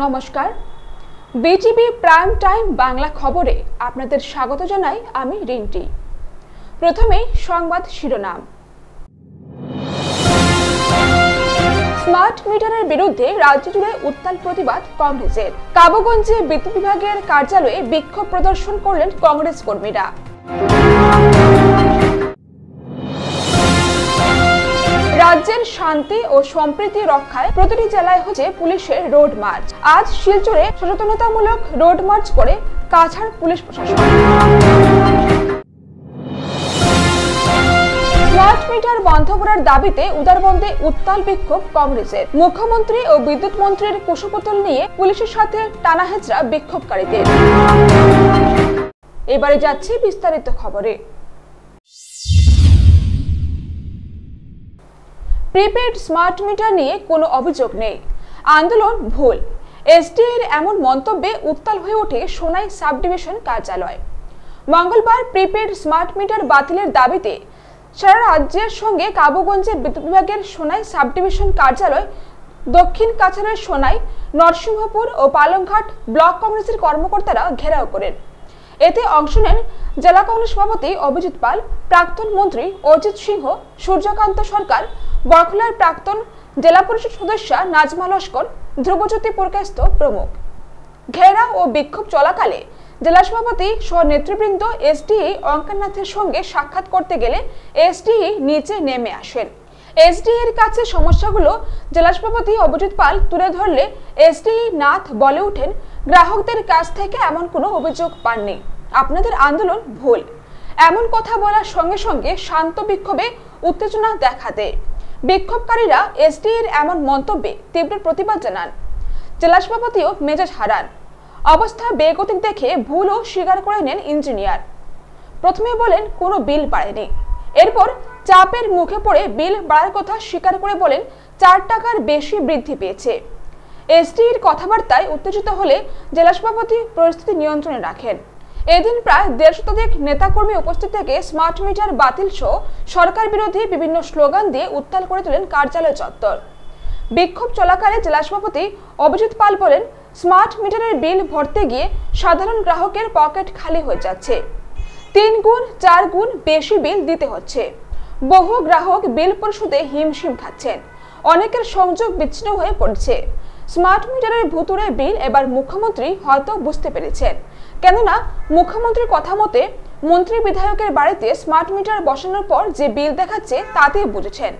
নমস্কার, BTV prime time Bangla খবরে আপনাদের স্বাগত জানাই আমি রিন্টি। প্রথমেই সংবাদ শিরোনাম। স্মার্ট মিটারের বিরুদ্ধে রাজ্য জুড়ে উত্তাল প্রতিবাদ কংগ্রেসের। কাবুগঞ্জে বিদ্যুৎ বিভাগের কার্যালয়ে বিক্ষোভ প্রদর্শন করলেন কংগ্রেস কর্মীরা। রাজ্যের শান্তি ও সম্প্রীতি রক্ষায় প্রতিটি জেলায় হচ্ছে পুলিশের রোড মার্চ। আজ শিলচরে সচেতনতামূলক রোড মার্চ করে কাছাড় পুলিশ প্রশাসন। স্মার্ট মিটার বন্ধ করার দাবিতে উদারবন্দে উত্তাল বিক্ষোভ কংগ্রেসের। মুখ্যমন্ত্রী ও বিদ্যুৎ মন্ত্রীর কুশপুতল নিয়ে পুলিশের সাথে টানাহেচড়া বিক্ষোভকারীদের। এবারে যাচ্ছে বিস্তারিত খবরে। প্রিপেড স্মার্ট মিটার নিয়ে কোনো অভিযোগ নেই, আন্দোলন ভুল। এসডিএর এমন মন্তব্যে উত্তাল হয়ে ওঠে সোনাই সাব ডিভিশন কার্যালয়। মঙ্গলবার প্রিপেড স্মার্ট মিটার বাতিলের দাবিতে সারা রাজ্যের সঙ্গে কাবুগঞ্জে বিদ্যুৎ বিভাগের সোনাই সাব ডিভিশন কার্যালয়, দক্ষিণ কাছাড়ের সোনাই, নরসিংহপুর ও পালংঘাট ব্লক কংগ্রেসের কর্মকর্তারা ঘেরাও করেন। এতে অংশ নেন জেলা কংগ্রেস সভাপতি অভিজিৎ পাল, প্রাক্তন মন্ত্রী অজিত সিংহ, সূর্যকান্ত সরকার, বরখলার প্রাক্তন জেলা পরিষদ সদস্যা নাজমা লস্কর, ধ্রুবজ্যোতি পুরকায়স্থ প্রমুখ। ঘেরাও ও বিক্ষোভ চলাকালে জেলা সভাপতি সহ নেতৃবৃন্দ এসডিই অঙ্কারনাথের সঙ্গে সাক্ষাৎ করতে গেলে এসডিই নিচে নেমে আসেন। এসডিই এর কাছে সমস্যাগুলো জেলা সভাপতি অভিজিৎ পাল তুলে ধরলে এসডিই নাথ বলে ওঠেন, গ্রাহকদের কাছ থেকে এমন কোনো অভিযোগ পাননি, আপনাদের আন্দোলন ভুল। এমন কথা বলার সঙ্গে সঙ্গে শান্ত বিক্ষোভে উত্তেজনা দেখা দেয়। বিক্ষোভকারীরা এসডিই এর এমন মন্তব্যে তীব্র প্রতিবাদ জানান। জেলা সভাপতিও মেজাজ হারান। অবস্থা বেগতিক দেখে ভুলও স্বীকার করে নেন ইঞ্জিনিয়ার। প্রথমে বলেন কোনো বিল বাড়েনি, এরপর চাপের মুখে পড়ে বিল বাড়ার কথা স্বীকার করে বলেন 4 টাকার বেশি বৃদ্ধি পেয়েছে। এসডিইর কথাবার্তায় উত্তেজিত হলে জেলা সভাপতি পরিস্থিতি নিয়ন্ত্রণে রাখেন। এদিন প্রায় 150 শতাধিক নেতাকর্মী উপস্থিত থেকে স্মার্ট মিটার বাতিল সহ সরকার বিরোধী বিভিন্ন স্লোগান দিয়ে উত্তাল করে তোলেন কার্যালয় চত্বর। বিক্ষোভ চলাকালে জেলা সভাপতি অভিজিৎ পাল বলেন, স্মার্ট মিটারের বিল ভরতে গিয়ে সাধারণ গ্রাহকের পকেট খালি হয়ে যাচ্ছে। 3 গুণ 4 গুণ বেশি বিল দিতে হচ্ছে। বহু গ্রাহক বিল পরিশোধে হিমশিম খাচ্ছেন। অনেকের সংযোগ বিচ্ছিন্ন হয়ে পড়ছে। স্মার্ট মিটারের ভুতুড়ে বিল এবার মুখ্যমন্ত্রী হয়তো বুঝতে পেরেছেন, কেননা মুখ্যমন্ত্রীর কথা মতে মন্ত্রী বিধায়কের বাড়িতে স্মার্ট মিটার বসানোর পর যে বিল দেখাচ্ছে তাতেই বুঝেছেন।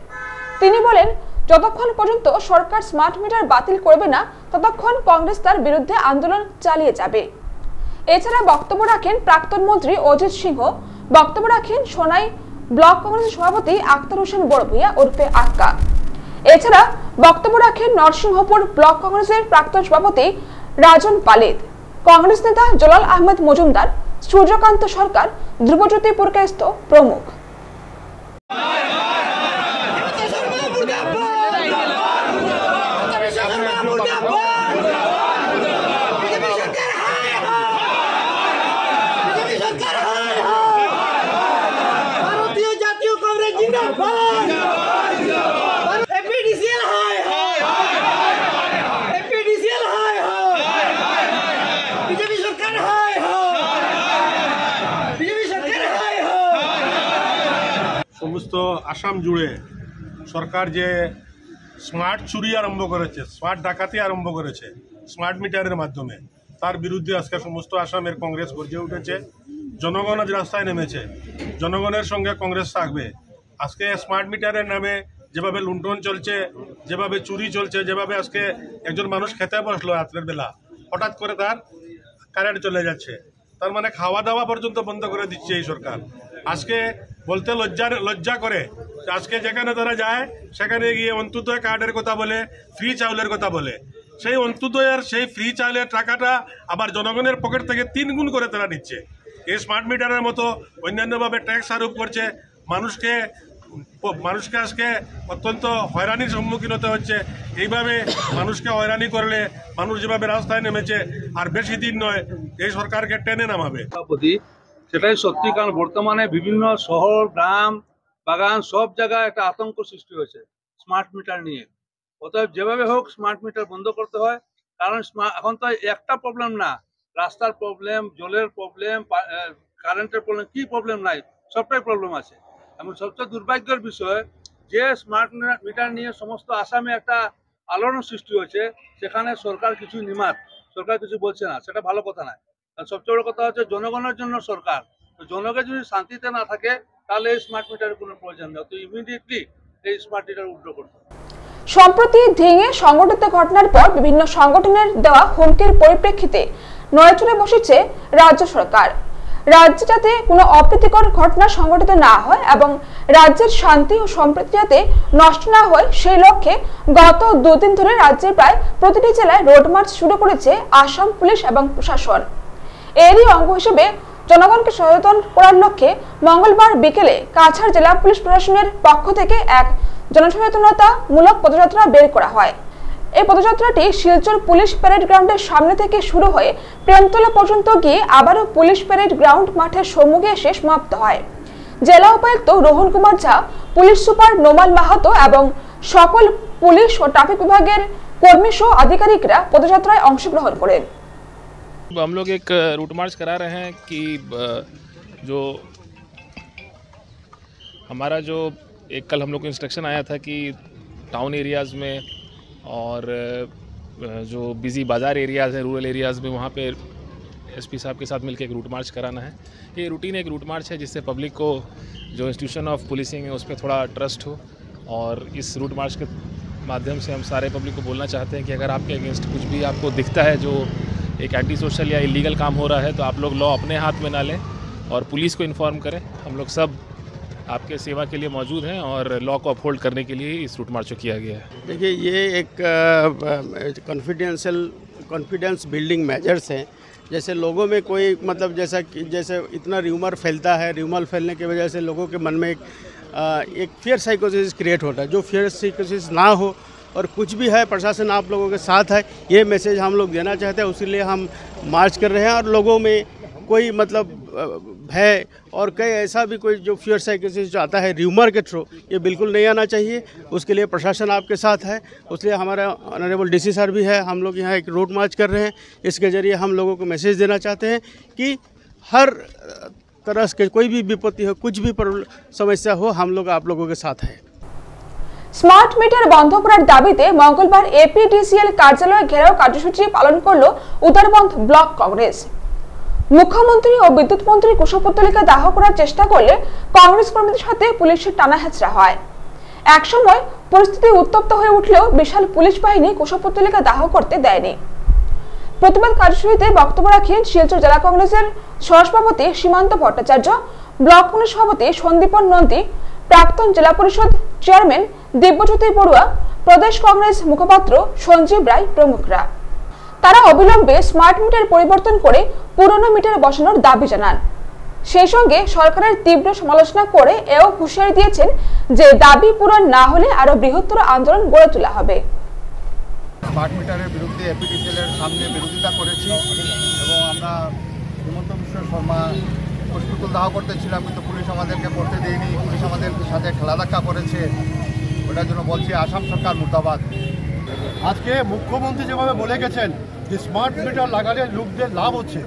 তিনি বলেন, যতক্ষণ পর্যন্ত সরকার স্মার্ট মিটার বাতিল করবে না ততক্ষণ কংগ্রেস তার বিরুদ্ধে আন্দোলন চালিয়ে যাবে। এছাড়া বক্তব্য রাখেন প্রাক্তন মন্ত্রী অজিত সিংহ, বক্তব্য রাখেন সোনাই ব্লক কংগ্রেসের সভাপতি আক্তার হোসেন বড়ভূঁইয়া ওরফে আক্কা। এছাড়া বক্তব্য রাখেন নরসিংহপুর ব্লক কংগ্রেসের প্রাক্তন সভাপতি রাজন পালিত, কংগ্রেস নেতা জলাল আহমেদ মজুমদার, সূর্যকান্ত সরকার, ধ্রুবজ্যোতি পুরকায়স্থ প্রমুখ। সমস্ত আসাম জুড়ে সরকার যে স্মার্ট চুরি আরম্ভ করেছে, স্মার্ট ডাকাতি আরম্ভ করেছে স্মার্ট মিটারের মাধ্যমে, তার বিরুদ্ধে আজকে সমস্ত আসামের কংগ্রেস গর্জে উঠেছে। জনগণ আজ রাস্তায় নেমেছে, জনগণের সঙ্গে কংগ্রেস থাকবে। আজকে স্মার্ট মিটারের নামে যেভাবে লুণ্ঠন চলছে, যেভাবে চুরি চলছে, যেভাবে আজকে একজন মানুষ খেতে বসলো রাত্রের বেলা, হঠাৎ করে তার কারেন্ট চলে যাচ্ছে, তার মানে খাওয়া দাওয়া পর্যন্ত বন্ধ করে দিচ্ছে এই সরকার। আজকে বলতে লজ্জা করে, আজকে যেখানে তারা যায় সেখানে গিয়ে অন্তোদয় কার্ডের কথা বলে, ফ্রি চাউলের কথা বলে। সেই অন্তোদয়ের সেই ফ্রি চাউলের টাকাটা আবার জনগণের পকেট থেকে 3 গুণ করে তারা নিচ্ছে। এই স্মার্ট মিটারের মতো অন্যান্যভাবে ট্যাক্স আরোপ করছে, মানুষকে আজকে অত্যন্ত হয়রানির সম্মুখীন হতে হচ্ছে। এইভাবে মানুষকে হয়রানি করলে মানুষ যেভাবে রাস্তায় নেমেছে, আর বেশি দিন নয় এই সরকারকে টেনে নামাবে। সেটাই সত্যি, কারণ বর্তমানে বিভিন্ন শহর, গ্রাম, বাগান সব জায়গায় একটা আতঙ্ক সৃষ্টি হয়েছে স্মার্ট মিটার নিয়ে। অতএব যেভাবে হোক স্মার্ট মিটার বন্ধ করতে হয়, কারণ এখন তো একটা প্রবলেম না, রাস্তার প্রবলেম, জলের প্রবলেম, কারেন্টের প্রবলেম, কি প্রবলেম নাই, সবটাই প্রবলেম আছে। এমন সবচেয়ে দুর্ভাগ্যের বিষয় যে স্মার্ট মিটার নিয়ে সমস্ত আসামে একটা আলোড়ন সৃষ্টি হয়েছে, সেখানে সরকার কিছু নিমাত, সরকার কিছু বলছে না, সেটা ভালো কথা নয়। সবচেয়ে বড় কথা হচ্ছে জনগণের জন্য সরকার, তো জনগণ যদি শান্তিতে না থাকে তাহলে এই স্মার্ট মিটারের কোনো প্রয়োজন নেই। তো ইমিডিয়েটলি এই স্মার্ট মিটার উদ্যোগ করতে হবে। সম্প্রতি ধিঙে সংঘটিত ঘটনার পর বিভিন্ন সংগঠনের দেওয়া হুমকির পরিপ্রেক্ষিতে নড়েচড়ে বসেছে রাজ্য সরকার। রাজ্যে যাতে কোনো অপ্রীতিকর ঘটনা সংঘটিত না হয় এবং রাজ্যের শান্তি ও সম্প্রীতি যাতে নষ্ট না হয় সেই লক্ষ্যে গত দুদিন ধরে রাজ্যের প্রায় প্রতিটি জেলায় রোড মার্চ শুরু করেছে আসাম পুলিশ এবং প্রশাসন। এরই অঙ্গ হিসেবে জনগণকে সচেতন করার লক্ষ্যে মঙ্গলবার বিকেলে কাছাড় জেলা পুলিশ প্রশাসনের পক্ষ থেকে এক জনসচেতনতামূলক পদযাত্রা বের করা হয়। এই পদযাত্রাটি শিলচর পুলিশ প্যারেড গ্রাউন্ডের সামনে থেকে শুরু হয়ে প্রেমতলা পর্যন্ত গিয়ে আবারও পুলিশ প্যারেড গ্রাউন্ড মাঠের সম্মুখে এসে সমাপ্ত হয়। জেলা উপায়ুক্ত রোহন কুমার ঝা, পুলিশ সুপার নোমাল মাহাতো এবং সকল পুলিশ ও ট্রাফিক বিভাগের কর্মী সহ আধিকারিকরা পদযাত্রায় অংশগ্রহণ করেন। हम लोग एक रूट मार्च करा रहे हैं कि जो हमारा जो एक कल हम लोग को इंस्ट्रक्शन आया था कि टाउन एरियाज़ में और जो बिज़ी बाज़ार एरियाज़ हैं, रूरल एरियाज़ में, वहाँ पे एसपी साहब के साथ मिलकर एक रूट मार्च कराना है। ये रूटीन एक रूट मार्च है जिससे पब्लिक को जो इंस्टीट्यूशन ऑफ पुलिसिंग है उस पर थोड़ा ट्रस्ट हो, और इस रूट मार्च के माध्यम से हम सारे पब्लिक को बोलना चाहते हैं कि अगर आपके अगेंस्ट कुछ भी आपको दिखता है जो एक एंटी सोशल या इलीगल काम हो रहा है, तो आप लोग लॉ अपने हाथ में ना लें और पुलिस को इन्फॉर्म करें। हम लोग सब आपके सेवा के लिए मौजूद हैं और लॉ को अपहोल्ड करने के लिए इस रूट मार्च को किया गया है। देखिए, ये एक कॉन्फिडेंस बिल्डिंग मेजर्स हैं। जैसे लोगों में कोई मतलब जैसे इतना र्यूमर फैलता है, र्यूमर फैलने की वजह से लोगों के मन में एक फियर साइकोसिस क्रिएट होता है। जो फियर साइकोसिस ना हो और कुछ भी है, प्रशासन आप लोगों के साथ है, ये मैसेज हम लोग देना चाहते हैं। उसी लिए हम मार्च कर रहे हैं और लोगों में कोई मतलब भय और कई ऐसा भी कोई जो फियर साइकोसिस जो आता है र्यूमर के थ्रू, ये बिल्कुल नहीं आना चाहिए। उसके लिए प्रशासन आपके साथ है। उसलिए हमारा ऑनरेबल डीसी सर भी है। हम लोग यहाँ एक रोड मार्च कर रहे हैं। इसके ज़रिए हम लोगों को मैसेज देना चाहते हैं कि हर तरह से कोई भी विपत्ति हो, कुछ भी समस्या हो, हम लोग आप लोगों के साथ हैं। স্মার্ট মিটার বন্ধ করার দাবিতে মঙ্গলবার এপিডিসিএল কার্যালয় ঘেরাও কার্যসূচি পালন করল উদারবন্দ ব্লক কংগ্রেস। মুখ্যমন্ত্রী ও বিদ্যুৎ মন্ত্রী কুশপুত্তলিকা দাহ করার চেষ্টা করলে কংগ্রেস কর্মীদের সাথে পুলিশের টানাহেঁচড়া হয়। একসময় পরিস্থিতি উত্তপ্ত হয়ে উঠলেও বিশাল পুলিশ বাহিনী কুশপুত্তলিকা দাহ করতে দেয়নি। প্রতিবাদ কার্যসূচিতে বক্তব্য রাখেন শিলচর জেলা কংগ্রেসের সহসভাপতি সীমান্ত ভট্টাচার্য, ব্লক কংগ্রেস সভাপতি সন্দীপন নন্দী, প্রাক্তন জেলা পরিষদ চেয়ারম্যান দিব্যজ্যোতি বড়ুয়া, প্রদেশ কংগ্রেস মুখপাত্র সঞ্জীব রায় প্রমুখরা। তারা অবিলম্বে স্মার্ট মিটার পরিবর্তন করে পুরনো মিটার বসানোর দাবি জানান। সেই সঙ্গে সরকারের তীব্র সমালোচনা করে এও হুঁশিয়ারি দিয়েছেন যে দাবি পূরণ না হলে আরো বৃহত্তর আন্দোলন গড়ে তোলা হবে। স্মার্ট মিটারের বিরুদ্ধে এপিডিসিএল এর সামনে বিরোধিতা করেছি এবং আমরা হিমন্ত বিশ্ব শর্মা পুষ্পতুল দাহ করতেছিলাম, কিন্তু পুলিশ আমাদেরকে করতে দেয়নি। পুলিশ আমাদের সাথে খেলাধাক্কা করেছে। ওটার জন্য বলছি আসাম সরকার মুর্দাবাদ। আজকে মুখ্যমন্ত্রী যেভাবে বলে গেছেন যে স্মার্ট মিটার লাগালে লোকদের লাভ হচ্ছে,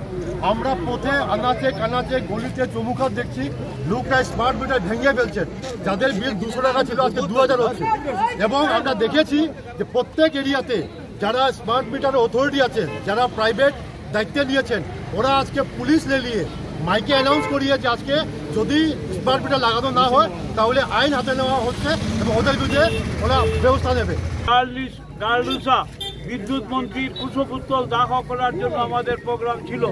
আমরা পথে আনাচে কানাচে গলিতে চৌমুখা দেখছি লোকরা স্মার্ট মিটার ভেঙে ফেলছেন। যাদের বিল 200 টাকা ছিল আজকে 2000 হচ্ছে। এবং আমরা দেখেছি যে প্রত্যেক এরিয়াতে যারা স্মার্ট মিটারের অথরিটি আছে, যারা প্রাইভেট দায়িত্বে নিয়েছেন, ওরা আজকে পুলিশ নিয়ে মাইকে অ্যানাউন্স করিয়ে যে আজকে যদি স্মার্ট মিটার লাগানো না হয় তাহলে আইন হাতে নেওয়া হচ্ছে এবং ওদের বিরুদ্ধে ওরা ব্যবস্থা নেবে। গার্লুসা বিদ্যুৎ মন্ত্রীর কুশপুত্তল দাহ করার জন্য আমাদের প্রোগ্রাম ছিল,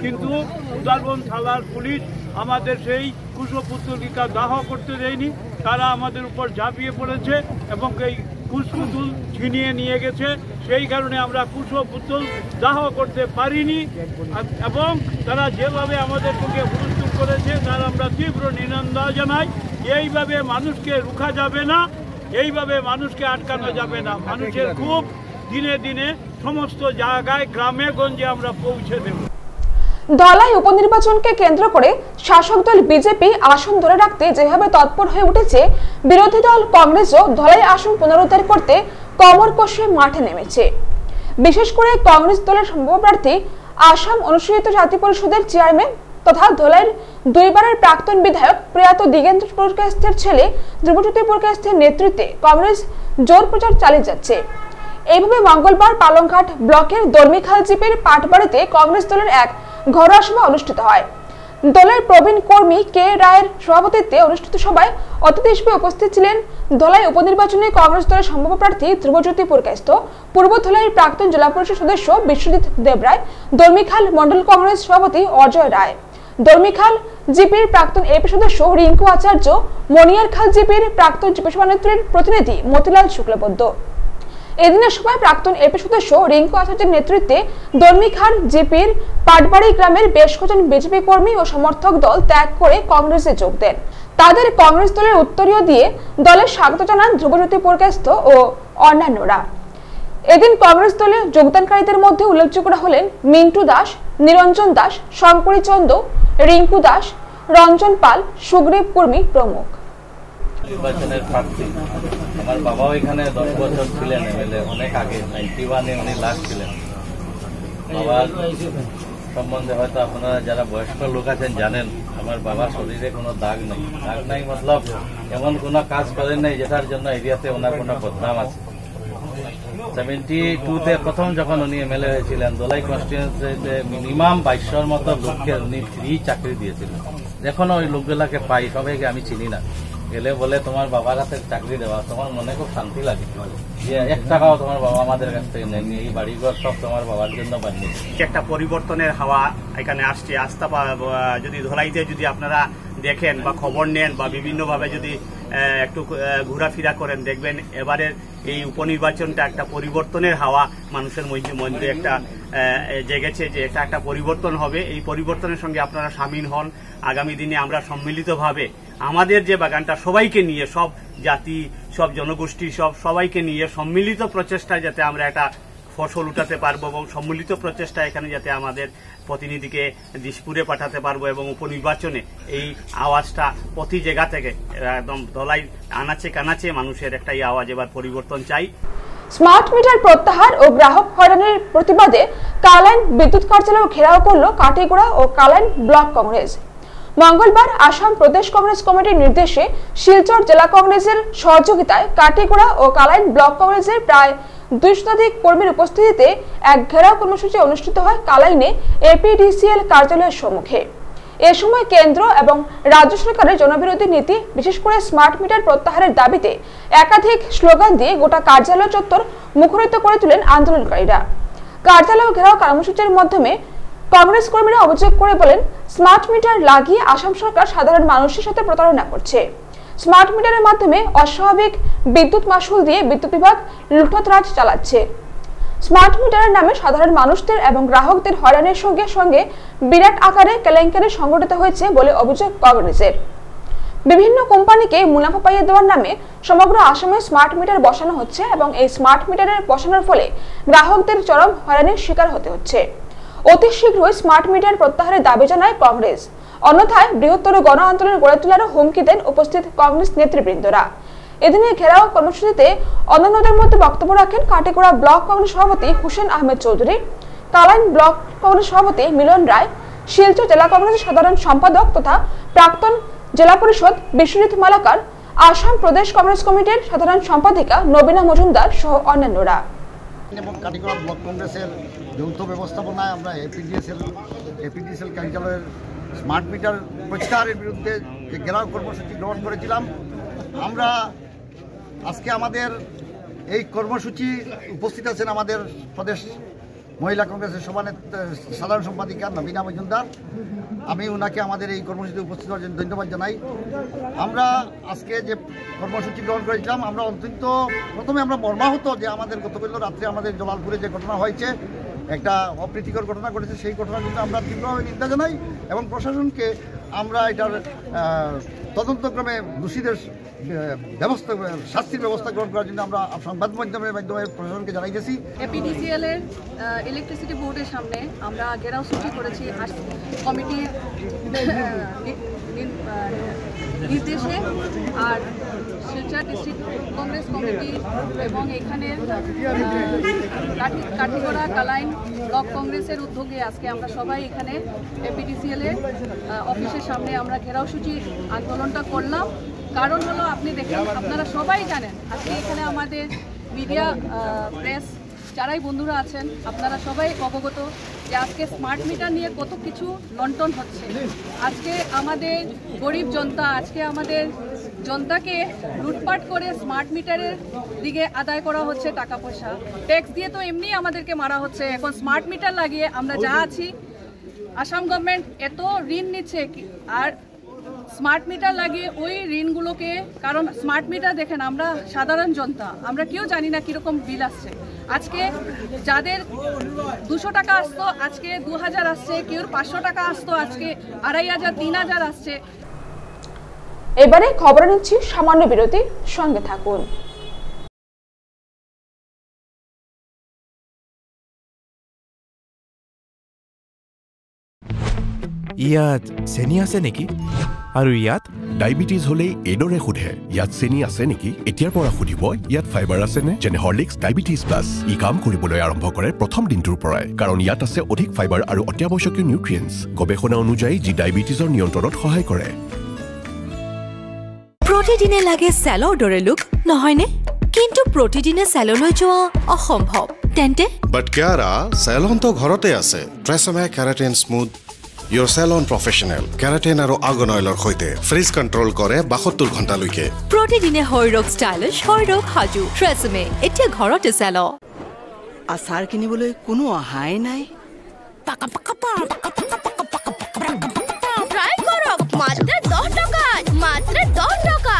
কিন্তু উদারবন্দ থানার পুলিশ আমাদের সেই কুশপুত্তলিকা দাহ করতে দেয়নি। তারা আমাদের উপর ঝাঁপিয়ে পড়েছে এবং এই কুশপুতুল ছিনিয়ে নিয়ে গেছে। সেই কারণে আমরা কুশপুতুল দাহ করতে পারিনি এবং তারা যেভাবে আমাদের সঙ্গে হুলস্থুল করেছে তার আমরা তীব্র নিন্দা জানাই। এইভাবে মানুষকে রুখা যাবে না, এইভাবে মানুষকে আটকানো যাবে না। মানুষের খুব দিনে দিনে সমস্ত জায়গায় গ্রামে গঞ্জে আমরা পৌঁছে দেব। ধলাই উপনির্বাচনকে কেন্দ্র করে শাসক দল বিজেপি আসন ধরে রাখতে যেভাবে তৎপর হয়ে উঠেছে, বিরোধী দল কংগ্রেসও ধলাই আসন পুনরুদ্ধার করতে কমর কষে মাঠে নেমেছে। বিশেষ করে কংগ্রেস দলের সম্ভাব্য প্রার্থী আসাম অনুসূচিত জাতি পরিষদের চেয়ারম্যান তথা ধলাইয়ের দুইবারের প্রাক্তন বিধায়ক প্রয়াত দিগেন্দ্র পুরকায়স্থের ছেলে ধ্রুবজ্যোতি পুরকায়স্থের নেতৃত্বে কংগ্রেস জোর প্রচার চালিয়ে যাচ্ছে। এইভাবে মঙ্গলবার পালংঘাট ব্লকের দর্মিখাল জিপির পাটবাড়িতে কংগ্রেস দলের এক ঘরোয়া সভা অনুষ্ঠিত হয়। দলের প্রবীণ কর্মী কে রায়ের সভাপতিত্বে অনুষ্ঠিত সভায় অতিথি হিসেবে উপস্থিত ছিলেন ধলাই উপনির্বাচনে কংগ্রেস দলের সম্ভাব্য প্রার্থী ধ্রুবজ্যোতি পুরকায়স্থ, পূর্ব ধলাইয়ের প্রাক্তন জেলা পরিষদ সদস্য বিশ্বজিৎ দেবরায়, দর্মিখাল মন্ডল কংগ্রেস সভাপতি অজয় রায়, দর্মিখাল জিপির প্রাক্তন এপি সদস্য রিঙ্কু আচার্য, মনিয়ারখাল জিপির প্রাক্তন জিপি সভানেত্রীর প্রতিনিধি মতিলাল শুক্লবৈদ্য। এদিনের সভায় প্রাক্তন এপি সদস্য রিঙ্কু আচার্যের নেতৃত্বে দর্মিখাল জিপির পাটবাড়ি গ্রামের বেশ কয়েকজন বিজেপি কর্মী ও সমর্থক দল ত্যাগ করে কংগ্রেসে যোগ দেন। তাদের কংগ্রেস দলের উত্তরীয় দিয়ে দলের স্বাগত জানান ধ্রুবজ্যোতি পুরকায়স্থ ও অন্যান্যরা। এদিন কংগ্রেস দলে যোগদানকারীদের মধ্যে উল্লেখযোগ্য হলেন মিন্টু দাস, নিরঞ্জন দাস, শঙ্করী চন্দ, রিঙ্কু দাস, রঞ্জন পাল, সুগ্রীব কুর্মী প্রমুখ। নির্বাচনের প্রার্থী আমার বাবাও এখানে 10 বছর ছিলেন এমএলএ, অনেক আগে 91-এ উনি লাস্ট ছিলেন। বাবার সম্বন্ধে হয়তো আপনারা যারা বয়স্ক লোক আছেন জানেন, আমার বাবার শরীরে কোনো দাগ নেই। দাগ নাই মতলব এমন কোনো কাজ করেন নাই যেটার জন্য এরিয়াতে ওনার কোনো বদনাম আছে। 72-তে প্রথম যখন উনি এমএলএ হয়েছিলেন, দোলাই কনস্টিটুয়েন্সিতে মিনিমাম 2200-র মতো লোককে উনি ফ্রি চাকরি দিয়েছিলেন। এখনো ওই লোকগুলাকে পাই, সবাইকে আমি চিনি না। গেলে বলে তোমার বাবার হাতে চাকরি দেওয়া, তোমার মনে খুব শান্তি লাগে যে 1 টাকাও তোমার বাবা আমাদের কাছ থেকে নেননি, এই বাড়িঘর সব তোমার বাবার জন্য বানিয়েছে। একটা পরিবর্তনের হাওয়া এখানে আসছে। আস্থা যদি ধলাইতে যদি আপনারা দেখেন বা খবর নেন বা বিভিন্নভাবে যদি একটু ঘোরাফেরা করেন, দেখবেন এবারের এই উপনির্বাচনটা একটা পরিবর্তনের হাওয়া মানুষের মধ্যে একটা জেগেছে, যে এটা একটা পরিবর্তন হবে। এই পরিবর্তনের সঙ্গে আপনারা সামিল হন। আগামী দিনে আমরা সম্মিলিতভাবে আমাদের যে বাগানটা সবাইকে নিয়ে, সব জাতি, সব জনগোষ্ঠী, সবাইকে নিয়ে সম্মিলিত প্রচেষ্টায় যাতে আমরা একটা ফসল উঠাতে পারবো এবং সম্মিলিত প্রচেষ্টা এখানে যাতে আমাদের প্রতিনিধিকে দিশপুরে পাঠাতে পারবো এবং উপনির্বাচনে এই আওয়াজটা প্রতি জায়গা থেকে একদম ধলাই আনাচে কানাচে মানুষের একটা এই আওয়াজ এবার পরিবর্তন চাই। স্মার্ট মিটার প্রত্যাহার ও গ্রাহক হয়রানির প্রতিবাদে কালাইন বিদ্যুৎ কার্যালয় ঘেরাও করল কাটিগড়া ও কালাইন ব্লক কংগ্রেস। মঙ্গলবার আসাম প্রদেশ কংগ্রেস কমিটির নির্দেশে শিলচর জেলা কংগ্রেসের সহযোগিতায় কাটিগড়া ও কালাইন ব্লক কংগ্রেসের প্রায় 200 শতাধিক কর্মীর উপস্থিতিতে এক ঘেরাও কর্মসূচি অনুষ্ঠিত হয় কালাইনে এপিডিসিএল কার্যালয়ের সম্মুখে। এ সময় কেন্দ্র এবং রাজ্য সরকারের জনবিরোধী নীতি, বিশেষ করে স্মার্ট মিটার প্রত্যাহারের দাবিতে একাধিক স্লোগান দিয়ে গোটা কার্যালয় চত্বর মুখরিত করে তোলেন আন্দোলনকারীরা। কার্যালয় ঘেরাও কর্মসূচির মাধ্যমে কংগ্রেস কর্মীরা অভিযোগ করে বলেন, স্মার্ট মিটার লাগিয়ে আসাম সরকার সাধারণ মানুষের সাথে প্রতারণা করছে। স্মার্ট মিটারের মাধ্যমে অস্বাভাবিক বিদ্যুৎ মাশুল দিয়ে বিদ্যুৎ বিভাগ লুঠতরাজ চালাচ্ছে। স্মার্ট মিটারের নামে সাধারণ মানুষদের এবং গ্রাহকদের হয়রানির সঙ্গে সঙ্গে বিরাট আকারে কেলেঙ্কারি সংঘটিত হয়েছে বলে অভিযোগ কংগ্রেসের। বিভিন্ন কোম্পানিকে মুনাফা পাইয়ে দেওয়ার নামে সমগ্র আসামে স্মার্ট মিটার বসানো হচ্ছে এবং এই স্মার্ট মিটারের বসানোর ফলে গ্রাহকদের চরম হয়রানির শিকার হতে হচ্ছে। অতি শীঘ্রই স্মার্ট মিটার প্রত্যাহারের দাবি জানায় কংগ্রেস। অন্যথায় বৃহত্তর গণ আন্দোলন গড়ে তোলারও হুমকি দেন উপস্থিত কংগ্রেস নেতৃবৃন্দরা। এদিনে ঘেরাও কর্মসূচিতে অন্যান্যদের মধ্যে বক্তব্য রাখেন কাটিগড়া ব্লক কংগ্রেস সভাপতি হুসেন আহমেদ চৌধুরী, কালাইন ব্লক কংগ্রেস সভাপতি মিলন রায়, শিলচর জেলা কংগ্রেসের সাধারণ সম্পাদক তথা প্রাক্তন জেলা পরিষদ বিশ্বজিৎ মালাকার, আসাম প্রদেশ কংগ্রেস কমিটির সাধারণ সম্পাদিকা নবীনা মজুমদার সহ অন্যান্যরা। এবং কাটিগড়া ব্লক কংগ্রেসের যৌথ ব্যবস্থাপনায় আমরা এপিডিসিএল কার্যালয়ের স্মার্ট মিটার প্রত্যাহারের বিরুদ্ধে যে ঘেরাও কর্মসূচি গ্রহণ করেছিলাম। আমরা আজকে আমাদের এই কর্মসূচি উপস্থিত আছেন আমাদের প্রদেশ মহিলা কংগ্রেসের সাধারণ সম্পাদিকা নবীনা মজুমদার। আমি ওনাকে আমাদের এই কর্মসূচিতে উপস্থিত হওয়ার জন্য ধন্যবাদ জানাই। আমরা আজকে যে কর্মসূচি গ্রহণ করেছিলাম, আমরা অত্যন্ত প্রথমে আমরা মর্মাহত যে আমাদের গতকাল রাত্রে আমাদের জলালপুরে যে ঘটনা হয়েছে, একটা অপ্রীতিকর ঘটনা ঘটেছে, সেই ঘটনার জন্য আমরা তীব্রভাবে নিন্দা জানাই এবং প্রশাসনকে আমরা এটার তদন্তক্রমে দোষীদের শাস্তির ব্যবস্থা গ্রহণ করার জন্য আমরা সংবাদ মাধ্যমের মাধ্যমে প্রশাসনকে জানাইতেছি। এপিডিসিএল এর ইলেকট্রিসিটি বোর্ডের সামনে আমরা ঘেরাও সূচি করেছি কমিটির নির্দেশে, আর শিলচর ডিস্ট্রিক্ট কংগ্রেস কমিটি এবং এখানের কাঠিগড়া কালাইন ব্লক কংগ্রেসের উদ্যোগে আজকে আমরা সবাই এখানে এপিডিসিএল এর অফিসের সামনে আমরা ঘেরাও সূচি আন্দোলনটা করলাম। কারণ হলো আপনি দেখেন, আপনারা সবাই জানেন আজকে এখানে আমাদের মিডিয়া প্রেস যারাই বন্ধুরা আছেন আপনারা সবাই অবগত যে আজকে স্মার্ট মিটার নিয়ে কত কিছু লন্ঠন হচ্ছে। আজকে আমাদের গরিব জনতা, আজকে আমাদের জনতাকে লুটপাট করে স্মার্ট মিটারের দিকে আদায় করা হচ্ছে টাকা পয়সা। ট্যাক্স দিয়ে তো এমনি আমাদেরকে মারা হচ্ছে, এখন স্মার্ট মিটার লাগিয়ে আমরা যা আছি, আসাম গভর্নমেন্ট এত ঋণ নিচ্ছে আর স্মার্ট মিটার লাগিয়ে ওই ঋণগুলোকে, কারণ স্মার্ট মিটার দেখেন আমরা সাধারণ জনতা আমরা কেউ জানি না কীরকম বিল আসছে। আজকে যাদের 200 টাকা আসতো আজকে 2000 আসছে, কেউ 500 টাকা আসতো আজকে 2500 3000 আসছে। এবারে খবর নিচ্ছি সামান্য বিরতি, সঙ্গে থাকুন। ইয়াত চেনি আছে নেকি? আৰু ইয়াত ডায়েবেটিছ হলে এইদৰে সোধে, ইয়াত চেনি আছে নেকি? এতিয়াৰ পৰা সুধিব ইয়াত ফাইবাৰ আছে নে? যেনে হৰলিক্স ডায়েবেটিছ প্লাছ। ই কাম কৰিবলৈ আৰম্ভ কৰে প্ৰথম দিনটোৰ পৰাই, কাৰণ ইয়াত আছে অধিক ফাইবাৰ আৰু অত্যাৱশ্যকীয় নিউট্ৰিয়েণ্টছ, গৱেষণা অনুযায়ী যি ডায়েবেটিছৰ নিয়ন্ত্ৰণত সহায় কৰে। প্ৰতিদিনে লাগে চেলৰ দৰে লুক নহয়নে? কিন্তু প্ৰতিদিনে চেললৈ যোৱা অসম্ভৱ। তেন্তে বাট কিয়াৰা চেলনটো ঘৰতে আছে। TRESemme keratin smooth Your salon professional keratin আৰু argan oilৰ সৈতে ফ্ৰিজ কন্ট্ৰোল কৰে 72 ঘণ্টালৈকে। প্ৰতিদিনে হৰৰক ষ্টাইলিছ হৰৰক হাজু ট্ৰেছমে এতিয়া ঘৰতে চেল। আচাৰ কিনিবলৈ কোনো অহাই নাই। ট্রাই কৰক মাত্ৰ 10 টকা, মাত্ৰ 10 টকা।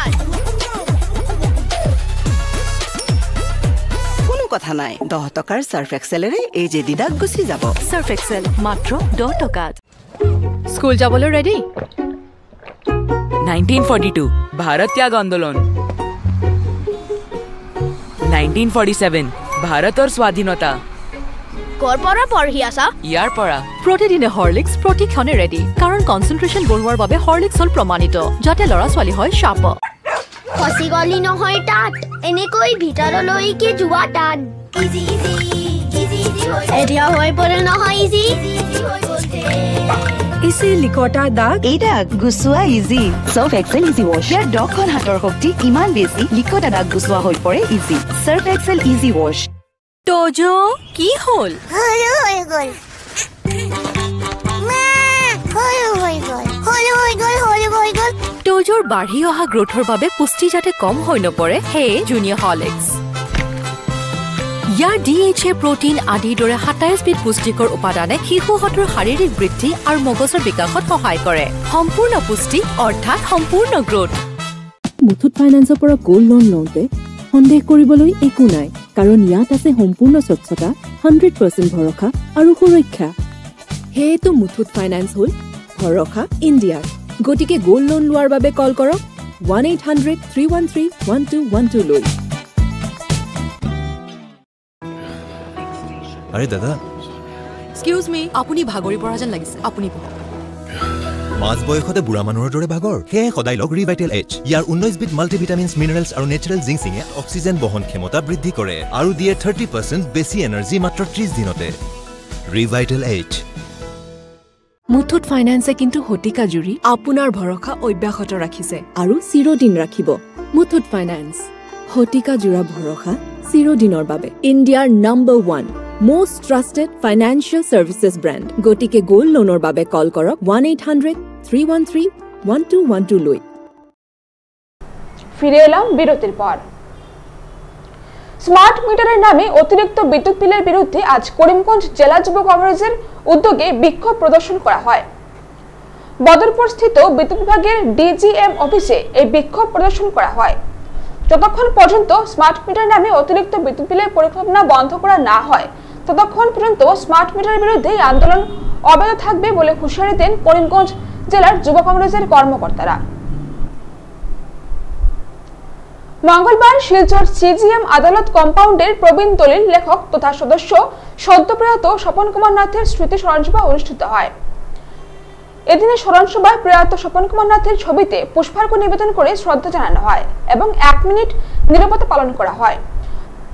কোনো কথা নাই, 10 টকাৰ সার্ফ এক্সেলেৰে এই যে দিদাক গুচি যাব। সার্ফ এক্সেল মাত্ৰ 10 টকাত। স্কুল যাবলৈ ৰেডি? 1942 ভাৰত ত্যাগ আন্দোলন, 1947 ভাৰতৰ স্বাধীনতা। কৰ পৰা পঢ়ি আছা? ইয়াৰ পৰা। প্ৰতিদিনে হৰলিক্স প্ৰতিক্ষণে ৰেডি, কাৰণ কনচেন্ট্ৰেশ্যন বঢ়োৱাৰ বাবে হৰলিক্স হ'ল প্ৰমাণিত, যাতে ল'ৰা ছোৱালী হয় শাৰ্প। খসি গলি নহয় তাত, এনেকৈ ভিতৰলৈকে যোৱা তাত। ইজি ইজি ইজি ইজি হৈ এতিয়া হৈ পৰে নহয় ইজি ইজি হৈ গৈছে। ইজি লিকটা দাগ এই দাগ গুচোৱা easy. Surf Excel easy wash, ইয়াৰ 10খন হাতৰ শক্তি ইমান বেছি, লিকটা দাগ গুচোৱা হৈ পৰে easy. Surf Excel easy wash. তোজো কি হ'ল? হৈ গ'ল মা, হৈ গ'ল। তোজোৰ বাঢ়ি অহা গ্ৰোথৰ বাবে পুষ্টি যাতে কম হৈ নপৰে, সেয়ে জুনিয়ৰ হৰলিক্স। ইয়াৰ DHA প্ৰটিন আদিৰ দৰে 27 বিধ পুষ্টিকৰ উপাদানে শিশুহঁতৰ শাৰীৰিক বৃদ্ধি আৰু মগজৰ বিকাশত সহায় কৰে। সম্পূৰ্ণ পুষ্টি অৰ্থাৎ সম্পূৰ্ণ গ্ৰোথ। মুথুত ফাইনেন্সৰ পৰা গোল্ড লোন লওঁতে সন্দেহ কৰিবলৈ একো নাই, কাৰণ ইয়াত আছে সম্পূৰ্ণ স্বচ্ছতা, 100% ভৰসা আৰু সুৰক্ষা। সেয়েতো মুথুত ফাইনেন্স হ'ল ভৰসা ইণ্ডিয়াৰ। গতিকে গোল্ড লোন লোৱাৰ বাবে কল কৰক 1-800-313-1212 লৈ। আরে দাদা, এক্সকিউজ মি, আপুনি ভাগৰি পৰা যেন লাগিছে, আপুনি বহক। মাছ বয়সতে বুঢ়া মানুহৰ দৰে ভাগৰ, সেয়ে সদায় লগ ৰিভাইটেল এইচ। ইয়াৰ 19 বিধ মাল্টিভিটামিনছ, মিনাৰেলছ আৰু নেচাৰেল জিংচিঙে অক্সিজেন বহন ক্ষমতা বৃদ্ধি কৰে আৰু দিয়ে 30% বেছি এনাৰ্জি মাত্ৰ 30 দিনতে। ৰিভাইটেল এইচ। মুথুত ফাইনেন্সে কিন্তু শতিকা জুৰি আপোনাৰ ভৰসা অব্যাহত ৰাখিছে আৰু চিৰদিন ৰাখিব। মুথুত ফাইনেন্স, শতিকা জোৰা ভৰসা চিৰদিনৰ বাবে। ইণ্ডিয়াৰ number 1 most trusted financial services brand. গতিকে গোল্ড লোনৰ বাবে কল কৰক 1-800-313-1212 লৈ। ফিরে এলাম বিরতির পর। স্মার্ট মিটারের নামে অতিরিক্ত বিদ্যুৎ বিলের বিরুদ্ধে আজ করিমগঞ্জ জেলা যুব কংগ্রেসের উদ্যোগে বিক্ষোভ প্রদর্শন করা হয়। বদরপুর স্থিত বিদ্যুৎ বিভাগের ডিজিএম অফিসে এই বিক্ষোভ প্রদর্শন করা হয়। যতক্ষণ পর্যন্ত স্মার্ট মিটার নামে অতিরিক্ত বিদ্যুৎ বিলের পরিকল্পনা বন্ধ করা না হয়, ততক্ষণ পর্যন্ত স্মার্ট মিটারের বিরুদ্ধে আন্দোলন অব্যাহত থাকবে বলে হুঁশিয়ারি দেন করিমগঞ্জ জেলার যুব কংগ্রেসের কর্মকর্তারা। মঙ্গলবার শিলচর সিজিএম আদালত কম্পাউন্ডের প্রবীণ দলিল লেখক তথা সদস্য সদ্যপ্রয়াত স্বপন কুমার নাথের স্মৃতি স্মরণসভা অনুষ্ঠিত হয়। এদিনে স্মরণসভায় প্রয়াত স্বপন কুমার নাথের ছবিতে পুষ্পার্ঘ নিবেদন করে শ্রদ্ধা জানানো হয় এবং 1 মিনিট নীরবতা পালন করা হয়।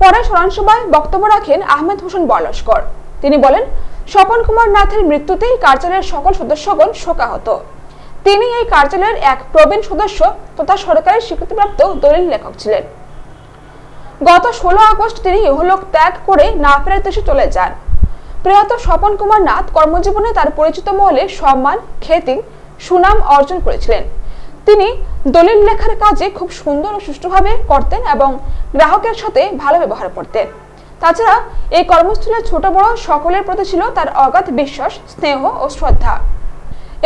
পরে স্মরণসভায় বক্তব্য রাখেন আহমেদ হোসেন বরলস্কর। তিনি বলেন, স্বপন কুমার নাথের মৃত্যুতেই কার্যালয়ের সকল সদস্যগণ শোকাহত। তিনি এই কার্যালয়ের এক প্রবীণ সদস্য তথা সরকারি স্বীকৃতিপ্রাপ্ত দলিল লেখক ছিলেন। গত 16 আগস্ট তিনি ইহলোক ত্যাগ করে না ফেরার দেশে চলে যান। প্রয়াত স্বপন কুমার নাথ কর্মজীবনে তার পরিচিত মহলে সম্মান, খ্যাতি, সুনাম অর্জন করেছিলেন। তিনি দলিল লেখার কাজে খুব সুন্দর ও সুষ্ঠুভাবে করতেন এবং গ্রাহকের সাথে ভালো ব্যবহার করতেন। তাছাড়া এই কর্মস্থলে ছোট বড় সকলের প্রতি ছিল তার অগাধ বিশ্বাস, স্নেহ ও শ্রদ্ধা।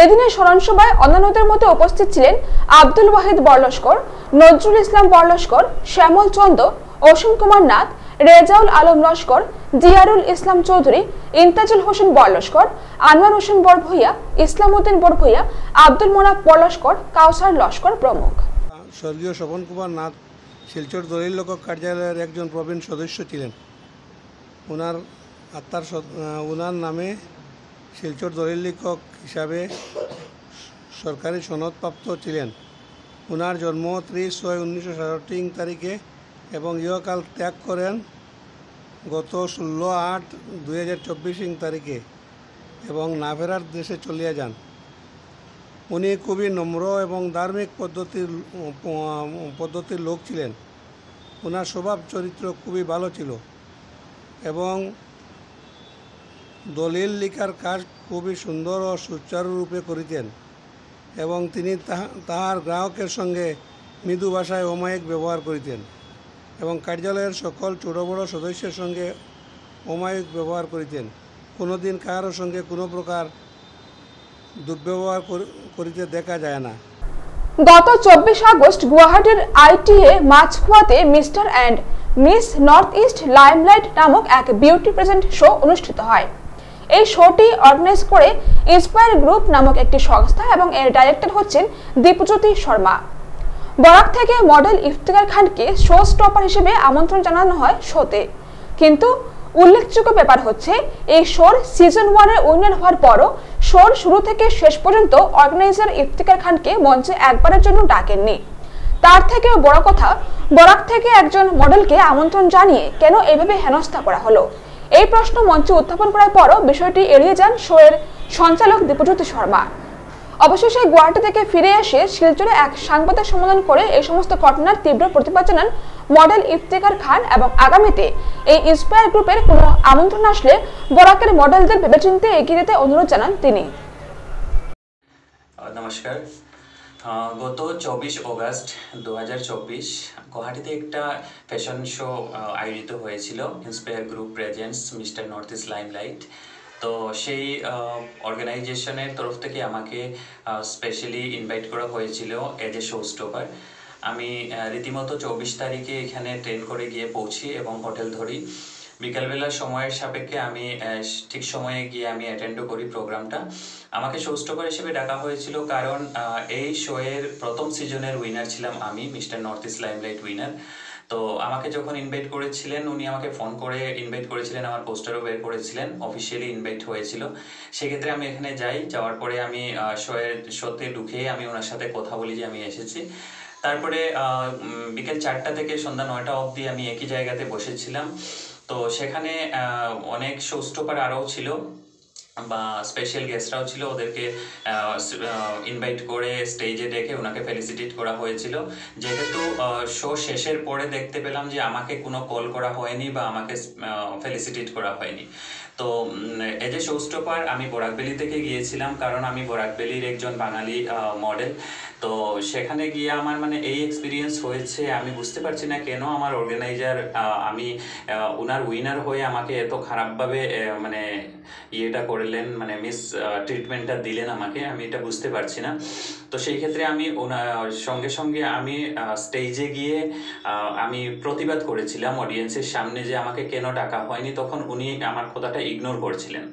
এদিনের স্মরণসভায় অন্যান্যদের মধ্যে উপস্থিত ছিলেন আব্দুল ওয়াহিদ বরলস্কর, নজরুল ইসলাম বরলস্কর, শ্যামল চন্দ, অসীম কুমার নাথ, রেজাউল আলম লস্কর, জিয়ারুল ইসলাম চৌধুরী, ইন্তাজুল হোসেন বরলস্কর, আনোয়ার হোসেন বড়ভূইয়া, ইসলাম উদ্দিন বড়ভূইয়া, আব্দুল মোনাফ বরলস্কর, কাউসার লস্কর প্রমুখ। স্বর্গীয় স্বপন কুমার নাথ শিলচর দলিল লেখক কার্যালয়ের একজন প্রবীণ সদস্য ছিলেন। ওনার নামে শিলচর দলিল লেখক হিসাবে সরকারি সনদপ্রাপ্ত ছিলেন। ওনার জন্ম 30/6/1967 তারিখে এবং ইহকাল ত্যাগ করেন গত 16/8/2024 তারিখে এবং না ফেরার দেশে চলিয়া যান। উনি খুবই নম্র এবং ধার্মিক পদ্ধতির লোক ছিলেন। ওনার স্বভাব চরিত্র খুবই ভালো ছিল এবং দলিল লেখার কাজ খুবই সুন্দর ও সুচারুরূপে করিতেন এবং তিনি তাহার গ্রাহকের সঙ্গে মৃদু ভাষায় অমায়িক ব্যবহার করিতেন এবং কার্যালয়ের সকল ছোট বড় সদস্যের সঙ্গে অমায়িক ব্যবহার করিতেন। কোনোদিন কারোর সঙ্গে কোনো প্রকার দুর্ব্যবহার করিতে দেখা যায় না। গত 24 আগস্ট গুয়াহাটির আইটিএ মাছখোয়াতে Mister and Miss North East Limelight নামক এক বিউটি প্রেজেন্ট শো অনুষ্ঠিত হয়। এই শোটি অর্গানাইজ করে ইন্সপায়ার গ্রুপ নামক একটি সংস্থা এবং এর ডাইরেক্টর হচ্ছেন দীপজ্যোতি শর্মা। বরাক থেকে মডেল ইফতিকার খানকে শো স্টপার হিসেবে আমন্ত্রণ জানানো হয় শোতে, কিন্তু উল্লেখযোগ্য ব্যাপার হচ্ছে এই শোর সিজন 1 এর উইনার হওয়ার পরও শোর শুরু থেকে শেষ পর্যন্ত অর্গানাইজার ইফতিকার খানকে মঞ্চে একবারের জন্য ডাকেননি। তার থেকেও বড় কথা, বরাক থেকে একজন মডেলকে আমন্ত্রণ জানিয়ে কেন এভাবে হেনস্থা করা হলো, এই প্রশ্ন মঞ্চে উত্থাপন করার পরও বিষয়টি এড়িয়ে যান শোয়ের সঞ্চালক দীপজ্যোতি শর্মা। অবশেষে গুয়াহাটি থেকে ফিরে এসে শিলচরে এক সাংবাদিক সম্মেলন করে এই সমস্ত ঘটনার তীব্র প্রতিবাদ জানান মডেল ইফতিকার খান এবং আগামীতে এই ইন্সপায়ার গ্রুপের কোনো আমন্ত্রণ আসলে বরাকের মডেলদের ভেবেচিন্তে এগিয়ে যেতে অনুরোধ জানান তিনি। নমস্কার। গত 24 অগস্ট 2024 গুয়াহাটিতে একটা ফ্যাশন শো আয়োজিত হয়েছিল, inspire group presents mister north East limelight. তো সেই অর্গানাইজেশনের তরফ থেকে আমাকে স্পেশালি ইনভাইট করা হয়েছিল এজ এ শো স্টপার। আমি রীতিমতো 24 তারিখে এখানে ট্রেন করে গিয়ে পৌঁছি এবং হোটেল ধরি। বিকালবেলার সময়ের সাপেক্ষে আমি ঠিক সময়ে গিয়ে আমি অ্যাটেন্ডও করি প্রোগ্রামটা। আমাকে শো স্টপার হিসেবে ডাকা হয়েছিল কারণ এই শোয়ের প্রথম সিজনের উইনার ছিলাম আমি, mister north East limelight winner. তো আমাকে যখন ইনভাইট করেছিলেন, উনি আমাকে ফোন করে ইনভাইট করেছিলেন, আমার পোস্টারও বের করেছিলেন, অফিসিয়ালি ইনভাইট হয়েছিল। সেক্ষেত্রে আমি এখানে যাওয়ার পরে আমি শোতে ঢুকে আমি ওনার সাথে কথা বলি যে আমি এসেছি। তারপরে বিকেল 4টা থেকে সন্ধ্যা 9টা অবধি আমি একই জায়গাতে বসেছিলাম। তো সেখানে অনেক শো স্টপার আরও ছিল বা স্পেশাল গেস্টরাও ছিল, ওদেরকে ইনভাইট করে স্টেজে ডেকে ওনাকে ফেলিসিটেট করা হয়েছিল। যেহেতু শো শেষের পরে দেখতে পেলাম যে আমাকে কোনো কল করা হয়নি বা আমাকে ফেলিসিটেট করা হয়নি। তো এজ এ শো স্টপার আমি বরাকবেলি থেকে গিয়েছিলাম, কারণ আমি বরাকবেলির একজন বাঙালি মডেল। তো সেখানে গিয়ে আমার মানে এই এক্সপিরিয়েন্স হয়েছে, আমি বুঝতে পারছি না কেন আমার অর্গানাইজার আমি ওনার উইনার হয়ে আমাকে এত খারাপভাবে মানে ইয়েটা করলেন, মানে মিস ট্রিটমেন্টটা দিলেন আমাকে, আমি এটা বুঝতে পারছি না। তো সেই ক্ষেত্রে আমি ওনার সঙ্গে সঙ্গে আমি স্টেজে গিয়ে আমি প্রতিবাদ করেছিলাম অডিয়েন্সের সামনে যে আমাকে কেন ডাকা হয়নি। তখন উনি আমার কথাটা ইগনোর করছিলেন।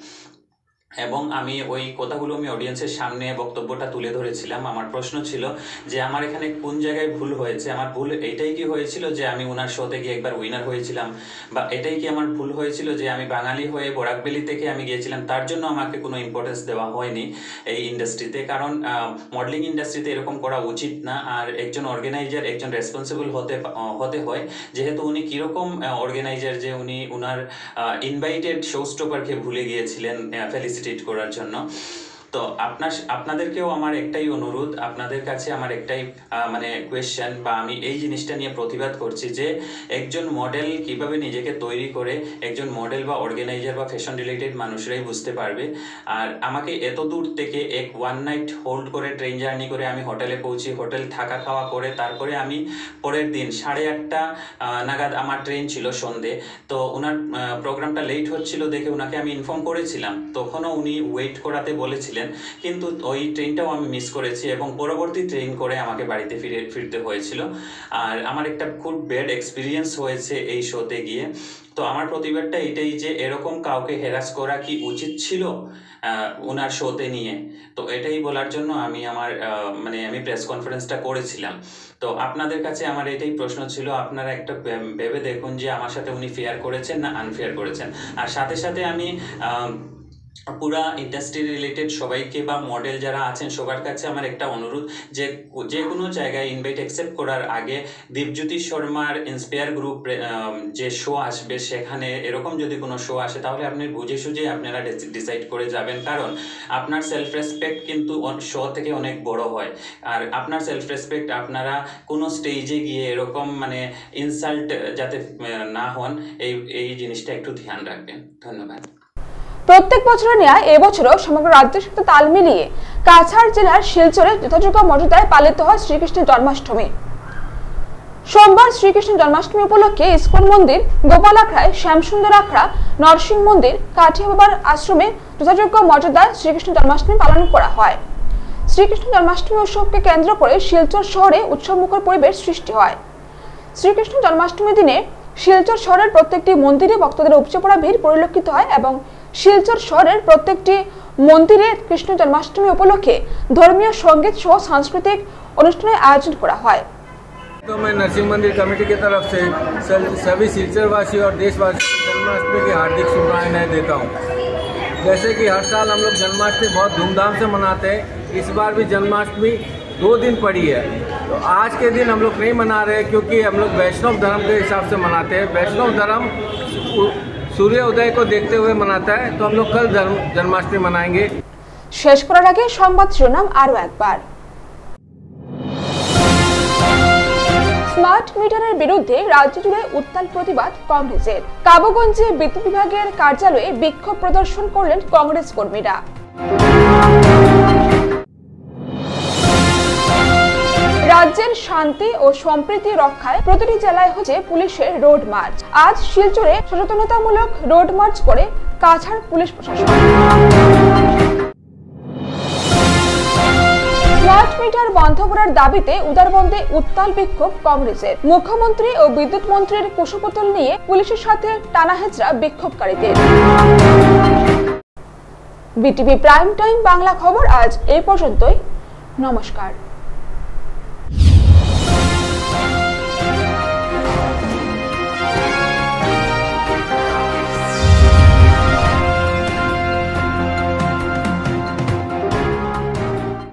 এবং আমি ওই কথাগুলো আমি অডিয়েন্সের সামনে বক্তব্যটা তুলে ধরেছিলাম। আমার প্রশ্ন ছিল যে আমার এখানে কোন জায়গায় ভুল হয়েছে, আমার ভুল এইটাই কি হয়েছিল যে আমি ওনার শোতে গিয়ে একবার উইনার হয়েছিলাম, বা এটাই কি আমার ভুল হয়েছিল যে আমি বাঙালি হয়ে বরাকবেলি থেকে আমি গিয়েছিলাম, তার জন্য আমাকে কোনো ইম্পর্টেন্স দেওয়া হয়নি এই ইন্ডাস্ট্রিতে। কারণ মডেলিং ইন্ডাস্ট্রিতে এরকম করা উচিত না। আর একজন অর্গানাইজার একজন রেসপন্সিবল হতে হয়, যেহেতু উনি কীরকম অর্গানাইজার যে উনি ওনার ইনভাইটেড শো স্টপারকে ভুলে গিয়েছিলেন ফেলিসিটেট করার জন্য। তো আপনাদেরকেও আমার একটাই অনুরোধ, আপনাদের কাছে আমার একটাই মানে কোয়েশ্চেন, বা আমি এই জিনিসটা নিয়ে প্রতিবাদ করছি যে একজন মডেল কিভাবে নিজেকে তৈরি করে, একজন মডেল বা অর্গানাইজার বা ফ্যাশন রিলেটেড মানুষরাই বুঝতে পারবে। আর আমাকে এত দূর থেকে এক ওয়ান নাইট হোল্ড করে ট্রেন জার্নি করে আমি হোটেলে পৌঁছি, হোটেল থাকা খাওয়া করে তারপরে আমি পরের দিন 8:30 নাগাদ আমার ট্রেন ছিল সন্ধে। তো ওনার প্রোগ্রামটা লেট হচ্ছিল দেখে ওনাকে আমি ইনফর্ম করেছিলাম, তখনও উনি ওয়েট করাতে বলেছিলেন, কিন্তু ওই ট্রেনটাও আমি মিস করেছি এবং পরবর্তী ট্রেন করে আমাকে বাড়িতে ফিরতে হয়েছিল। আর আমার একটা খুব ব্যাড এক্সপিরিয়েন্স হয়েছে এই শোতে গিয়ে। তো আমার প্রতিবাদটা এটাই যে এরকম কাউকে হ্যারাস করা কি উচিত ছিল ওনার শোতে নিয়ে। তো এটাই বলার জন্য আমি আমি প্রেস কনফারেন্সটা করেছিলাম। তো আপনাদের কাছে আমার এটাই প্রশ্ন ছিল, আপনারা একটা ভেবে দেখুন যে আমার সাথে উনি ফেয়ার করেছেন না আনফেয়ার করেছেন। আর সাথে সাথে আমি পুরা ইন্ডাস্ট্রি রিলেটেড সবাইকে বা মডেল যারা আছেন সবার কাছে আমার একটা অনুরোধ যে কোনো জায়গায় ইনভাইট অ্যাকসেপ্ট করার আগে দীপজ্যোতি শর্মার ইন্সপায়ার গ্রুপ যে শো আসবে, সেখানে এরকম যদি কোনো শো আসে তাহলে আপনি বুঝে সুঝে আপনারা ডিসাইড করে যাবেন। কারণ আপনার সেলফ রেসপেক্ট কিন্তু শো থেকে অনেক বড় হয়। আর আপনার সেলফ রেসপেক্ট আপনারা কোনো স্টেজে গিয়ে এরকম ইনসাল্ট যাতে না হন, এই জিনিসটা একটু ধ্যান রাখবেন। ধন্যবাদ। প্রত্যেক বছরের ন্যায় এবছরও সমগ্র রাজ্যের সাথে তাল মিলিয়ে কাছাড় জেলার শিলচরে যথাযোগ্য মর্যাদায় পালিত হয় শ্রীকৃষ্ণের জন্মাষ্টমী। সোমবার শ্রীকৃষ্ণ জন্মাষ্টমী উপলক্ষে ইস্কন মন্দির, গোপাল আখড়ায় শ্যামসুন্দর আখড়া, নরসিংহ মন্দির, কাঠিয়া বাবার আশ্রমে যথাযোগ্য মর্যাদায় শ্রীকৃষ্ণ জন্মাষ্টমী পালন করা হয়। শ্রীকৃষ্ণ জন্মাষ্টমী উৎসবকে কেন্দ্র করে শিলচর শহরে উৎসবমুখর পরিবেশ সৃষ্টি হয়। শ্রীকৃষ্ণ জন্মাষ্টমীর দিনে শিলচর শহরের প্রত্যেকটি মন্দিরে ভক্তদের উপচে পড়া ভিড় পরিলক্ষিত হয় এবং শিলচর শহরের প্রত্যেকটি মন্দিরে কৃষ্ণ জন্মাষ্টমী উপলক্ষে ধর্মীয় সঙ্গীত সহ সাংস্কৃতিক অনুষ্ঠানের আয়োজন করা হয়। तो मैं नरसिंह मंदिर कमेटी की तरफ से सभी शिलचरवासी और देशवासी जन्माष्टमी की हार्दिक शुभकामनाएं देता हूं। जैसे कि हर साल हम लोग जन्माष्टमी बहुत धूमधाम से मनाते हैं, इस बार भी जन्माष्टमी 2 दिन पड़ी है। तो आज के दिन हम लोग नहीं मना रहे क्योंकि हम लोग वैष्णव धर्म के हिसाब से मनाते हैं। वैष्णव धर्म सूर्य उदय को देखते हुए मनाता है, तो हम लोग कल जन्माष्टमी मनाएंगे। শেষ করার আগে সংবাদ শিরোনাম আরো একবার। স্মার্ট মিটারের বিরুদ্ধে রাজ্য জুড়ে উত্তাল প্রতিবাদ কংগ্রেসের। কাবুগঞ্জে বিদ্যুৎ বিভাগের কার্যালয়ে বিক্ষোভ প্রদর্শন করলেন কংগ্রেস কর্মীরা। রাজ্যের শান্তি ও সম্প্রীতি রক্ষায় প্রতিটি জেলায় হচ্ছে পুলিশের রোড মার্চ। আজ শিলচরে সচেতনতামূলক রোড মার্চ করে কাছাড় পুলিশ প্রশাসন। স্মার্ট মিটার বন্ধ করার দাবিতে উদারবন্দে উত্তাল বিক্ষোভ কংগ্রেসের। মুখ্যমন্ত্রী ও বিদ্যুৎ মন্ত্রীর কুশপুতল নিয়ে পুলিশের সাথে টানাহেচড়া বিক্ষোভকারীদের। বিটিভি প্রাইম টাইম বাংলা খবর আজ এই পর্যন্তই। নমস্কার।